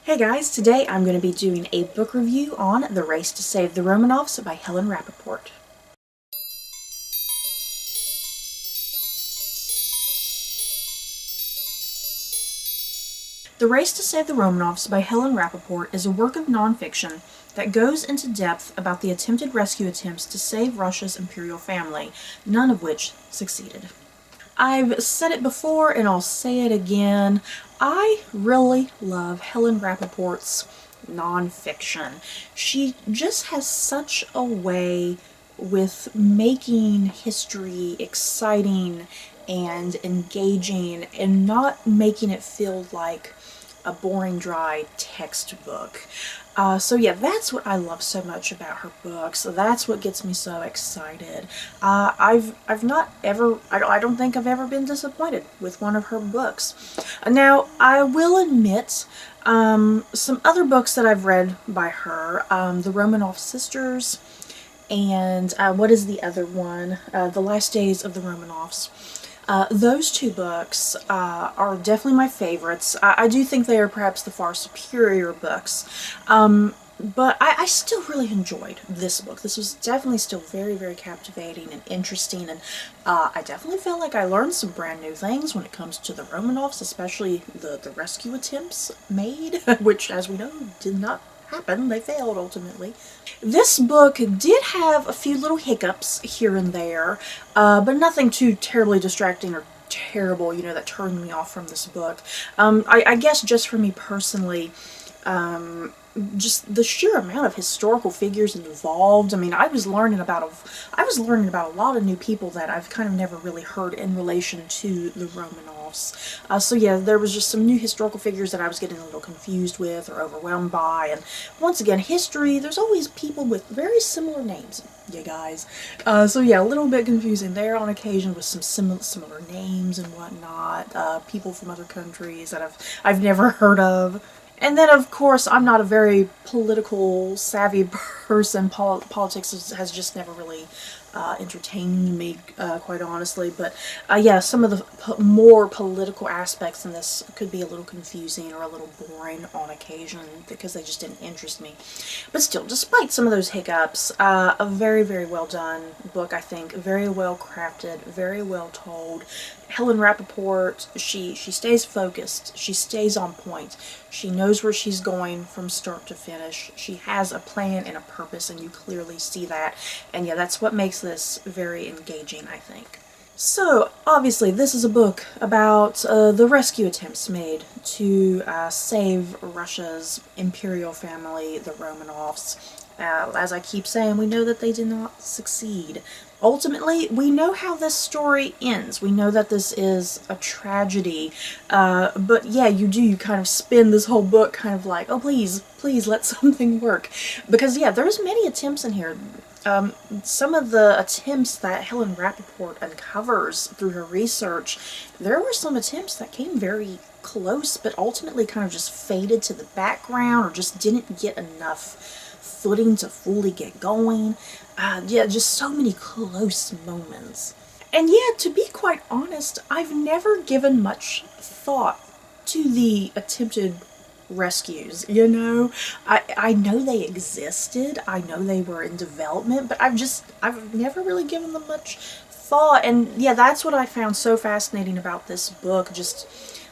Hey guys, today I'm going to be doing a book review on The Race to Save the Romanovs by Helen Rappaport. The Race to Save the Romanovs by Helen Rappaport is a work of nonfiction that goes into depth about the attempted rescue attempts to save Russia's imperial family, none of which succeeded. I've said it before and I'll say it again. I really love Helen Rappaport's nonfiction. She just has such a way with making history exciting and engaging and not making it feel like a boring, dry textbook. So yeah, that's what I love so much about her books. That's what gets me so excited. I've not ever, I don't think I've ever been disappointed with one of her books. Now, I will admit, some other books that I've read by her, the Romanov sisters, and what is the other one? The Last Days of the Romanovs. Those two books are definitely my favorites. I do think they are perhaps the far superior books, but I still really enjoyed this book. This was definitely still very, very captivating and interesting, and I definitely felt like I learned some brand new things when it comes to the Romanovs, especially the rescue attempts made, which, as we know, did not happen. They failed ultimately. This book did have a few little hiccups here and there, but nothing too terribly distracting or terrible, that turned me off from this book. I guess just for me personally, just the sheer amount of historical figures involved. I mean, I was learning about a lot of new people that I've kind of never really heard in relation to the Romanovs. So yeah, there was just some new historical figures that I was getting a little confused with or overwhelmed by. And once again, history, there's always people with very similar names, you guys. So yeah, a little bit confusing there on occasion with some similar names and whatnot. People from other countries that I've never heard of. And then, of course, I'm not a very political savvy person. Politics has just never really entertained me, quite honestly. But yeah, some of the more political aspects in this could be a little confusing or a little boring on occasion because they just didn't interest me. But still, despite some of those hiccups, a very, very well done book, I think. Very well crafted, very well told. Helen Rappaport, she stays focused, she stays on point, she knows where she's going from start to finish, she has a plan and a purpose, and you clearly see that, and yeah, that's what makes this very engaging, I think. So, obviously, this is a book about the rescue attempts made to save Russia's imperial family, the Romanovs. As I keep saying, we know that they did not succeed. Ultimately, we know how this story ends. We know that this is a tragedy, but yeah, you kind of spin this whole book kind of like, oh please, please let something work. Because yeah, there's many attempts in here. Some of the attempts that Helen Rappaport uncovers through her research, there were some attempts that came very close, but ultimately kind of just faded to the background or just didn't get enough footing to fully get going. Yeah, just so many close moments. And yeah, to be quite honest, I've never given much thought to the attempted rescues, I know they existed, I know they were in development, but I've never really given them much thought. And yeah, that's what I found so fascinating about this book, just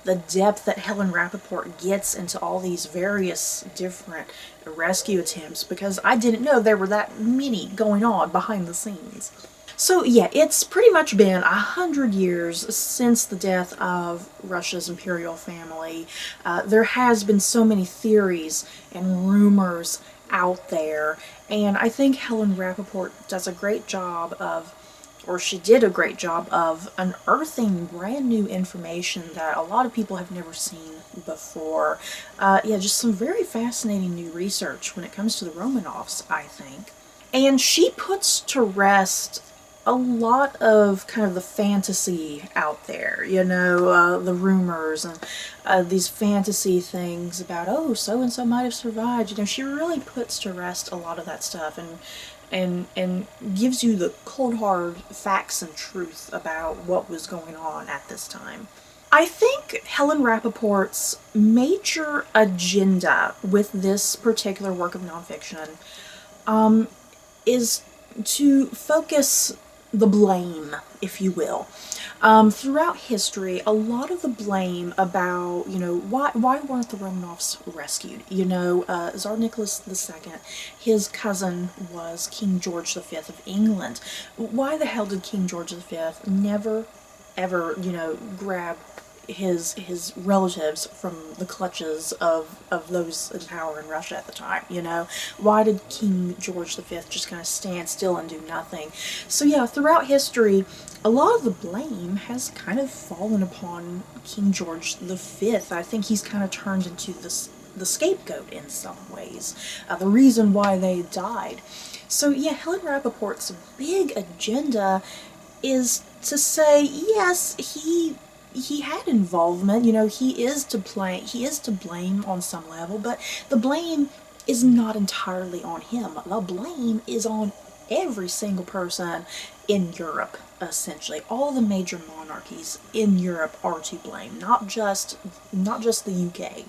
the depth that Helen Rappaport gets into all these various different rescue attempts, because I didn't know there were that many going on behind the scenes. So yeah, it's pretty much been 100 years since the death of Russia's imperial family. There has been so many theories and rumors out there, and I think Helen Rappaport does a great job of, or she did a great job of, unearthing brand new information that a lot of people have never seen before. Yeah, just some very fascinating new research when it comes to the Romanovs, I think. And she puts to rest a lot of kind of the fantasy out there, the rumors and these fantasy things about, oh, so-and-so might have survived. She really puts to rest a lot of that stuff and gives you the cold hard facts and truth about what was going on at this time. I think Helen Rappaport's major agenda with this particular work of nonfiction is to focus the blame, if you will. Throughout history, a lot of the blame about, why weren't the Romanovs rescued? Tsar Nicholas II, his cousin was King George V of England. Why the hell did King George V never, ever, grab his relatives from the clutches of those in power in Russia at the time, Why did King George V just kind of stand still and do nothing? So yeah, throughout history, a lot of the blame has kind of fallen upon King George V. I think he's kind of turned into the scapegoat in some ways, the reason why they died. So yeah, Helen Rappaport's big agenda is to say, yes, he had involvement, he is to blame on some level, but the blame is not entirely on him. The blame is on every single person in Europe, essentially. All the major monarchies in Europe are to blame, not just the UK.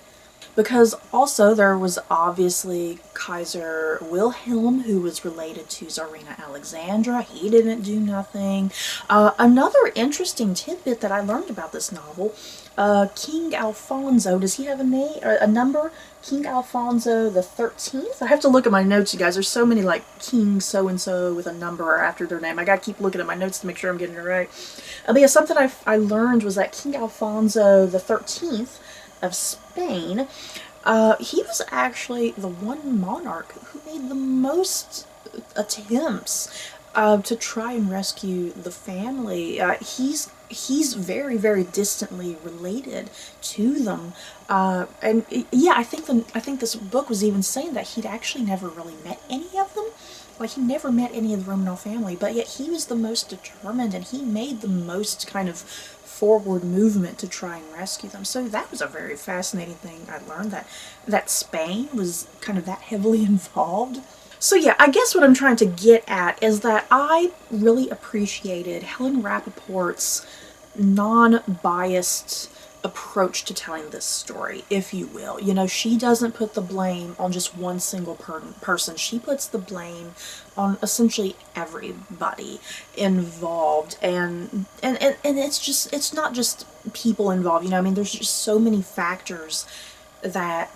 Because also there was obviously Kaiser Wilhelm, who was related to Tsarina Alexandra. He didn't do nothing. Another interesting tidbit that I learned about this novel, King Alfonso, does he have a name, or a number? King Alfonso the 13th? I have to look at my notes, you guys. There's so many, like, King so-and-so with a number after their name. I gotta keep looking at my notes to make sure I'm getting it right. But yeah, something I learned was that King Alfonso the 13th of Spain, he was actually the one monarch who made the most attempts to try and rescue the family. He's very, very distantly related to them, and yeah, I think this book was even saying that he'd actually never really met any of them. Like, he never met any of the Romanov family, but yet he was the most determined, and he made the most kind of forward movement to try and rescue them. So that was a very fascinating thing I learned, that Spain was kind of that heavily involved. So yeah, I guess what I'm trying to get at is that I really appreciated Helen Rappaport's non-biased approach to telling this story, if you will. She doesn't put the blame on just one single person. She puts the blame on essentially everybody involved, and it's not just people involved. I mean, there's just so many factors that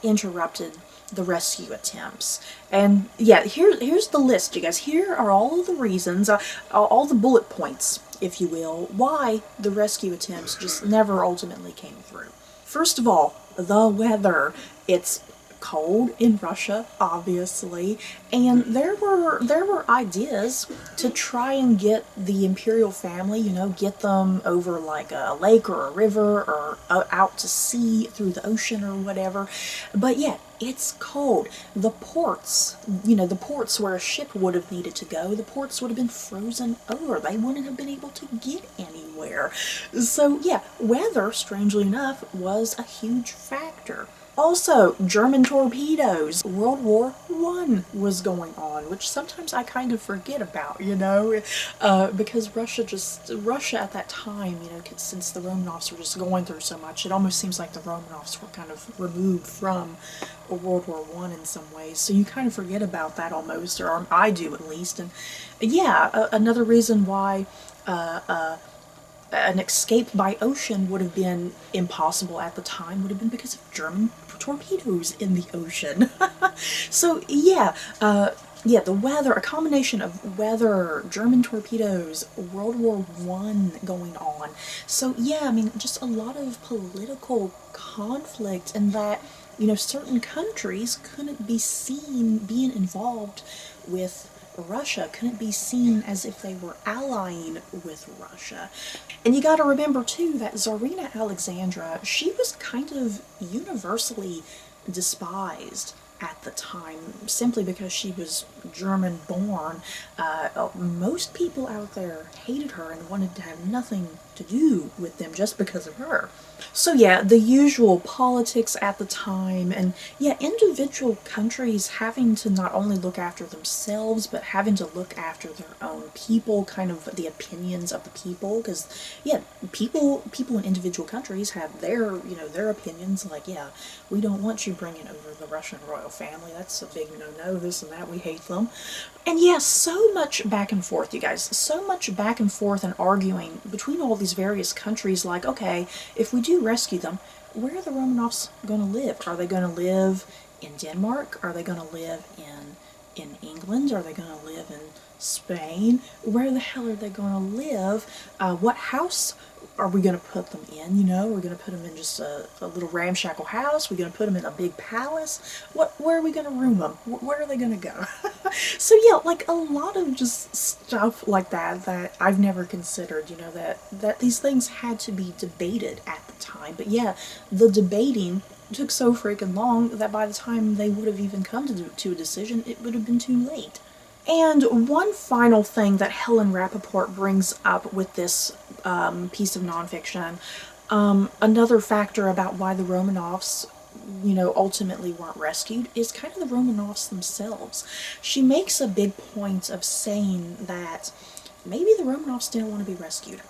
interrupted the rescue attempts. And yeah, here's the list, you guys. Here are all of the reasons, all the bullet points, if you will, why the rescue attempts just never ultimately came through. First of all, the weather. It's cold in Russia, obviously, and there were ideas to try and get the imperial family, get them over like a lake or a river or out to sea through the ocean or whatever. But yeah, it's cold. The ports, the ports where a ship would have needed to go, the ports would have been frozen over. They wouldn't have been able to get anywhere. So yeah, weather, strangely enough, was a huge factor. Also, German torpedoes. World War I was going on, which sometimes I kind of forget about, because Russia at that time, since the Romanovs were just going through so much, it almost seems like the Romanovs were kind of removed from World War I in some ways. So you kind of forget about that almost, or I do at least. And yeah, another reason why an escape by ocean would have been impossible at the time would have been because of German torpedoes in the ocean. So yeah, the weather, a combination of weather, German torpedoes, World War I going on. So yeah, I mean, just a lot of political conflict, and that, certain countries couldn't be seen being involved with Russia, couldn't be seen as if they were allying with Russia. And you got to remember too that Tsarina Alexandra, she was kind of universally despised at the time, simply because she was German born. Most people out there hated her and wanted to have nothing to do with them just because of her. So yeah, the usual politics at the time, and yeah, individual countries having to not only look after themselves, but having to look after their own people, kind of the opinions of the people, because yeah, people in individual countries have their, their opinions, like, yeah, we don't want you bringing over the Russian royal family, that's a big no-no, this and that, we hate them. And yeah, so much back and forth, you guys, so much back and forth and arguing between all these various countries, like, okay, if we do rescue them, where are the Romanovs going to live? Are they going to live in Denmark? Are they going to live in England? Are they going to live in Spain? Where the hell are they going to live? What house are we going to put them in? We're going to put them in just a little ramshackle house? We're going to put them in a big palace? Where are we going to room them? Where are they going to go? So yeah, like a lot of just stuff like that I've never considered, that these things had to be debated at the time. But yeah, the debating took so freaking long that by the time they would have even come to a decision, it would have been too late. And one final thing that Helen Rappaport brings up with this piece of nonfiction, another factor about why the Romanovs, ultimately weren't rescued, is kind of the Romanovs themselves. She makes a big point of saying that maybe the Romanovs didn't want to be rescued.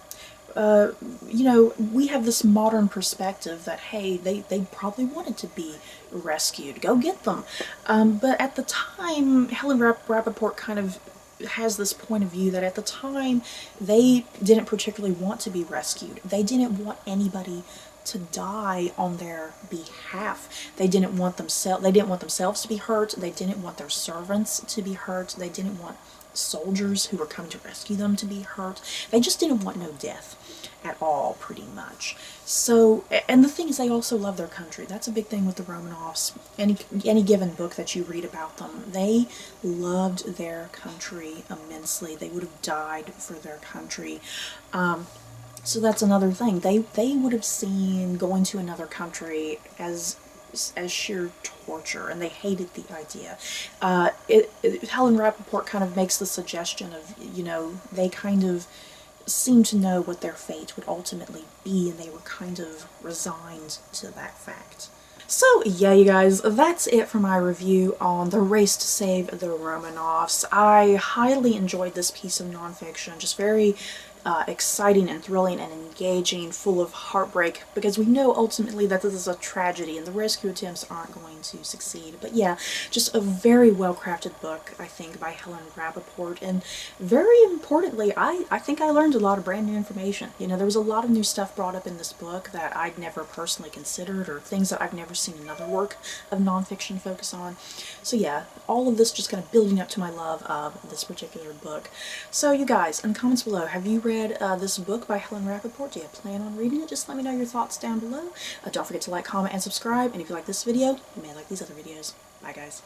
We have this modern perspective that, hey, they probably wanted to be rescued. Go get them. But at the time, Helen Rappaport kind of has this point of view that at the time, they didn't particularly want to be rescued. They didn't want anybody to die on their behalf. They didn't want themselves to be hurt. They didn't want their servants to be hurt. They didn't want soldiers who were coming to rescue them to be hurt. They just didn't want no death at all, pretty much. So, and the thing is, they also love their country. That's a big thing with the Romanovs. Any given book that you read about them, they loved their country immensely. They would have died for their country. So that's another thing. They would have seen going to another country as sheer torture, and they hated the idea. Helen Rappaport kind of makes the suggestion of, they kind of seemed to know what their fate would ultimately be, and they were kind of resigned to that fact. So yeah, you guys, that's it for my review on The Race to Save the Romanovs. I highly enjoyed this piece of nonfiction, just very exciting and thrilling and engaging, full of heartbreak, because we know ultimately that this is a tragedy and the rescue attempts aren't going to succeed. But yeah, just a very well-crafted book, I think, by Helen Rappaport, and very importantly, I think I learned a lot of brand new information. There was a lot of new stuff brought up in this book that I'd never personally considered, or things that I've never seen another work of nonfiction focus on. So yeah, all of this just kind of building up to my love of this particular book. So you guys, in the comments below, have you read this book by Helen Rappaport? Do you plan on reading it? Just let me know your thoughts down below. Don't forget to like, comment, and subscribe. And if you like this video, you may like these other videos. Bye, guys.